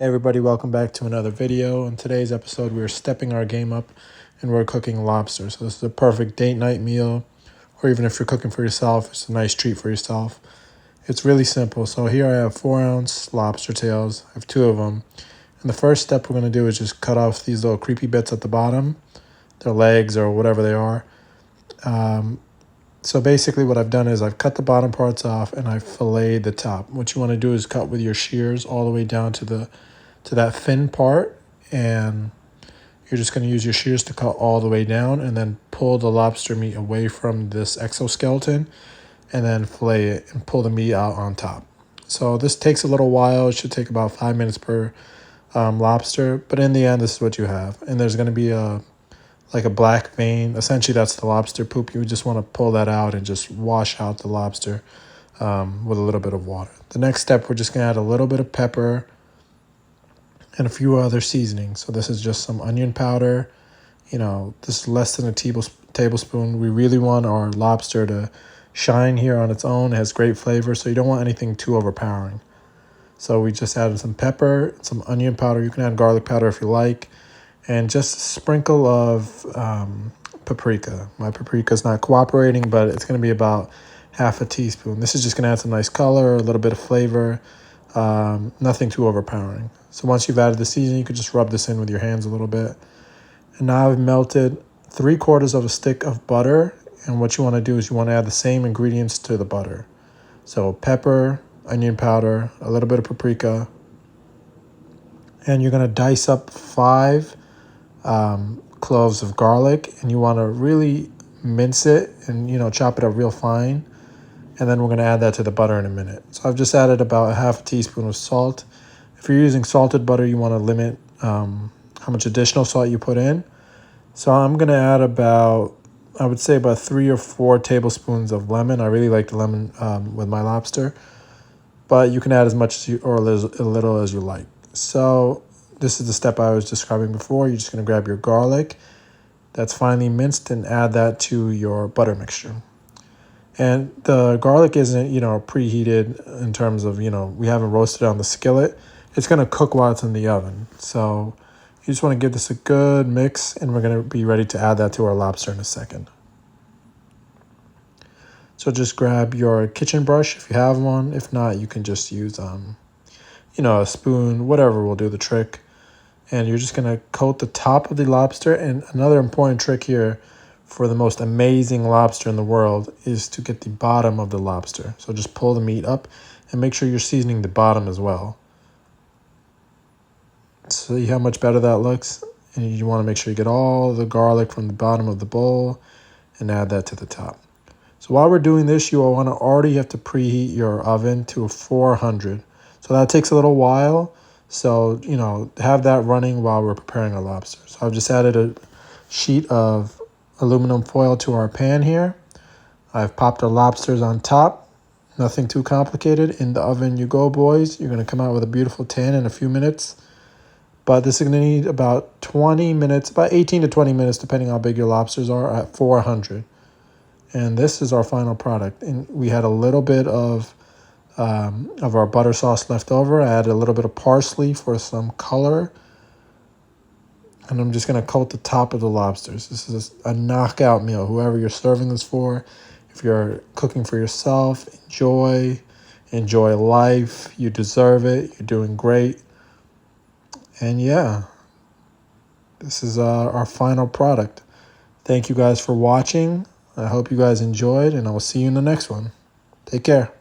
Hey everybody, welcome back to another video. In today's episode, we're stepping our game up and we're cooking lobster. So this is a perfect date night meal, or even if you're cooking for yourself, it's a nice treat for yourself. It's really simple. So here I have 4-ounce lobster tails. I have 2 of them. And the first step we're going to do is just cut off these little creepy bits at the bottom, their legs or whatever they are. So basically what I've done is I've cut the bottom parts off and I've filleted the top. What you want to do is cut with your shears all the way down to that thin part, and you're just going to use your shears to cut all the way down and then pull the lobster meat away from this exoskeleton and then fillet it and pull the meat out on top. So this takes a little while. It should take about 5 minutes per lobster, but in the end this is what you have. And there's going to be like a black vein. Essentially that's the lobster poop. You just want to pull that out and just wash out the lobster with a little bit of water. The next step, we're just going to add a little bit of pepper and a few other seasonings. So this is just some onion powder. This is less than a tablespoon. We really want our lobster to shine here on its own. It has great flavor, so you don't want anything too overpowering. So we just added some pepper, some onion powder. You can add garlic powder if you like, and just a sprinkle of paprika. My paprika is not cooperating, but it's going to be about half a teaspoon. This is just going to add some nice color, a little bit of flavor, nothing too overpowering. So once you've added the seasoning, you could just rub this in with your hands a little bit. And now I've melted 3/4 of a stick of butter. And what you want to do is you want to add the same ingredients to the butter. So pepper, onion powder, a little bit of paprika. And you're going to dice up 5 cloves of garlic. And you want to really mince it and, chop it up real fine. And then we're going to add that to the butter in a minute. So I've just added about half a teaspoon of salt. If you're using salted butter, you want to limit how much additional salt you put in. So I'm going to add about 3 or 4 tablespoons of lemon. I really like the lemon with my lobster. But you can add as much or as little as you like. So this is the step I was describing before. You're just going to grab your garlic that's finely minced and add that to your butter mixture. And the garlic isn't, preheated in terms of, we haven't roasted it on the skillet. It's going to cook while it's in the oven. So you just want to give this a good mix, and we're going to be ready to add that to our lobster in a second. So just grab your kitchen brush if you have one. If not, you can just use, a spoon, whatever will do the trick. And you're just going to coat the top of the lobster. And another important trick here for the most amazing lobster in the world is to get the bottom of the lobster. So just pull the meat up and make sure you're seasoning the bottom as well. See how much better that looks? And you want to make sure you get all the garlic from the bottom of the bowl and add that to the top. So while we're doing this, you want to already have to preheat your oven to 400. So that takes a little while. So, have that running while we're preparing our lobster. So I've just added a sheet of aluminum foil to our pan here. I've popped our lobsters on top. Nothing too complicated. In the oven you go, boys. You're going to come out with a beautiful tan in a few minutes. But this is going to need about 20 minutes, about 18 to 20 minutes, depending how big your lobsters are, at 400. And this is our final product. And we had a little bit of our butter sauce left over. I added a little bit of parsley for some color. And I'm just going to coat the top of the lobsters. This is a knockout meal. Whoever you're serving this for, if you're cooking for yourself, enjoy life. You deserve it. You're doing great. And yeah, this is our final product. Thank you guys for watching. I hope you guys enjoyed, and I will see you in the next one. Take care.